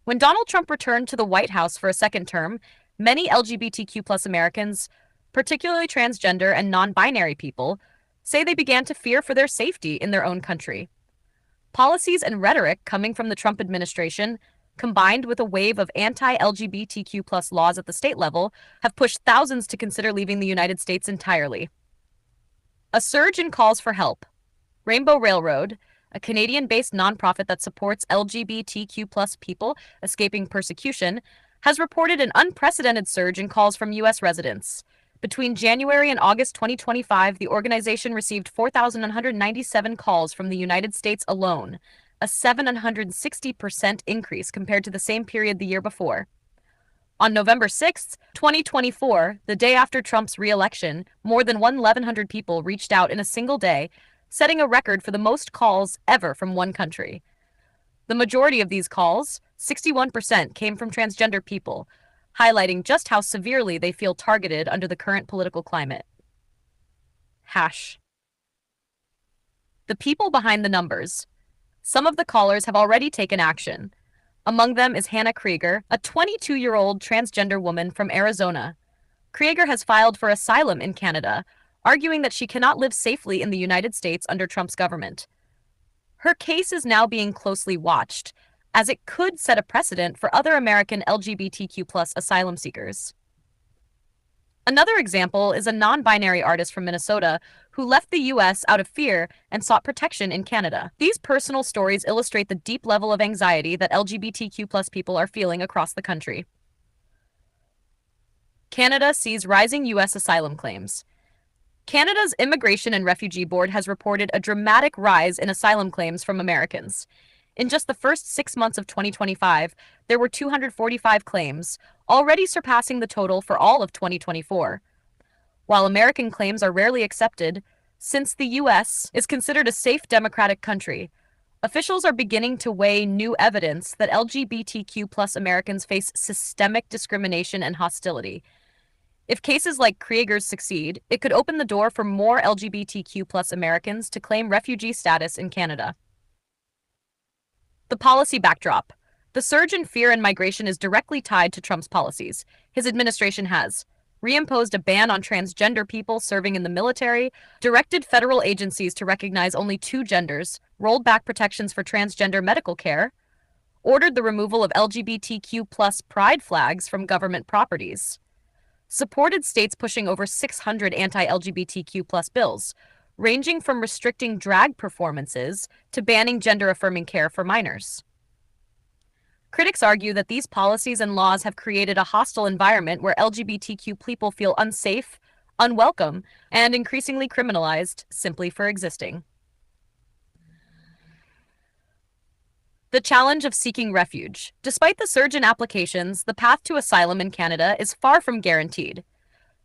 When Donald Trump returned to the White House for a second term, many LGBTQ plus Americans, particularly transgender and non-binary people, say they began to fear for their safety in their own country. Policies and rhetoric coming from the Trump administration, combined with a wave of anti-LGBTQ plus laws at the state level, have pushed thousands to consider leaving the United States entirely. A surge in calls for help. Rainbow Railroad, a Canadian-based nonprofit that supports LGBTQ plus people escaping persecution, has reported an unprecedented surge in calls from U.S. residents. Between January and August 2025, the organization received 4,197 calls from the United States alone, a 760% increase compared to the same period the year before. On November 6, 2024, the day after Trump's re-election, more than 1,100 people reached out in a single day, setting a record for the most calls ever from one country. The majority of these calls, 61%, came from transgender people, highlighting just how severely they feel targeted under the current political climate. The people behind the numbers. Some of the callers have already taken action. Among them is Hannah Krieger, a 22-year-old transgender woman from Arizona. Krieger has filed for asylum in Canada, arguing that she cannot live safely in the United States under Trump's government. Her case is now being closely watched, as it could set a precedent for other American LGBTQ plus asylum seekers. Another example is a non-binary artist from Minnesota who left the U.S. out of fear and sought protection in Canada. These personal stories illustrate the deep level of anxiety that LGBTQ plus people are feeling across the country. Canada sees rising U.S. asylum claims. Canada's Immigration and Refugee Board has reported a dramatic rise in asylum claims from Americans. In just the first 6 months of 2025, there were 245 claims, already surpassing the total for all of 2024. While American claims are rarely accepted, since the U.S. is considered a safe democratic country, officials are beginning to weigh new evidence that LGBTQ plus Americans face systemic discrimination and hostility. If cases like Krieger's succeed, it could open the door for more LGBTQ plus Americans to claim refugee status in Canada. The policy backdrop. The surge in fear and migration is directly tied to Trump's policies. His administration has reimposed a ban on transgender people serving in the military, directed federal agencies to recognize only two genders, rolled back protections for transgender medical care, ordered the removal of LGBTQ plus pride flags from government properties, supported states pushing over 600 anti-LGBTQ plus bills, ranging from restricting drag performances to banning gender-affirming care for minors. Critics argue that these policies and laws have created a hostile environment where LGBTQ people feel unsafe, unwelcome, and increasingly criminalized simply for existing. The challenge of seeking refuge. Despite the surge in applications, the path to asylum in Canada is far from guaranteed.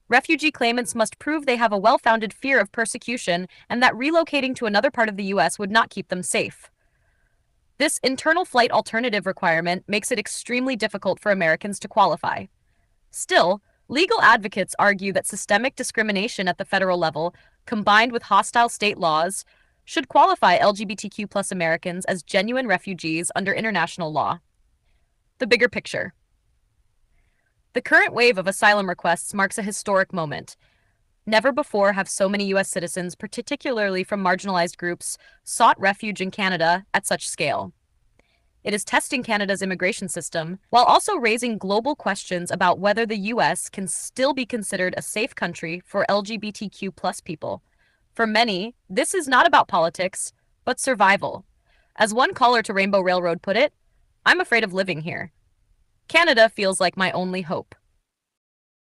Refugee claimants must prove they have a well-founded fear of persecution and that relocating to another part of the U.S. would not keep them safe. This internal flight alternative requirement makes it extremely difficult for Americans to qualify. Still, legal advocates argue that systemic discrimination at the federal level, combined with hostile state laws, should qualify LGBTQ plus Americans as genuine refugees under international law. The bigger picture. The current wave of asylum requests marks a historic moment. Never before have so many U.S. citizens, particularly from marginalized groups, sought refuge in Canada at such scale. It is testing Canada's immigration system, while also raising global questions about whether the U.S. can still be considered a safe country for LGBTQ plus people. For many, this is not about politics, but survival. As one caller to Rainbow Railroad put it, "I'm afraid of living here. Canada feels like my only hope."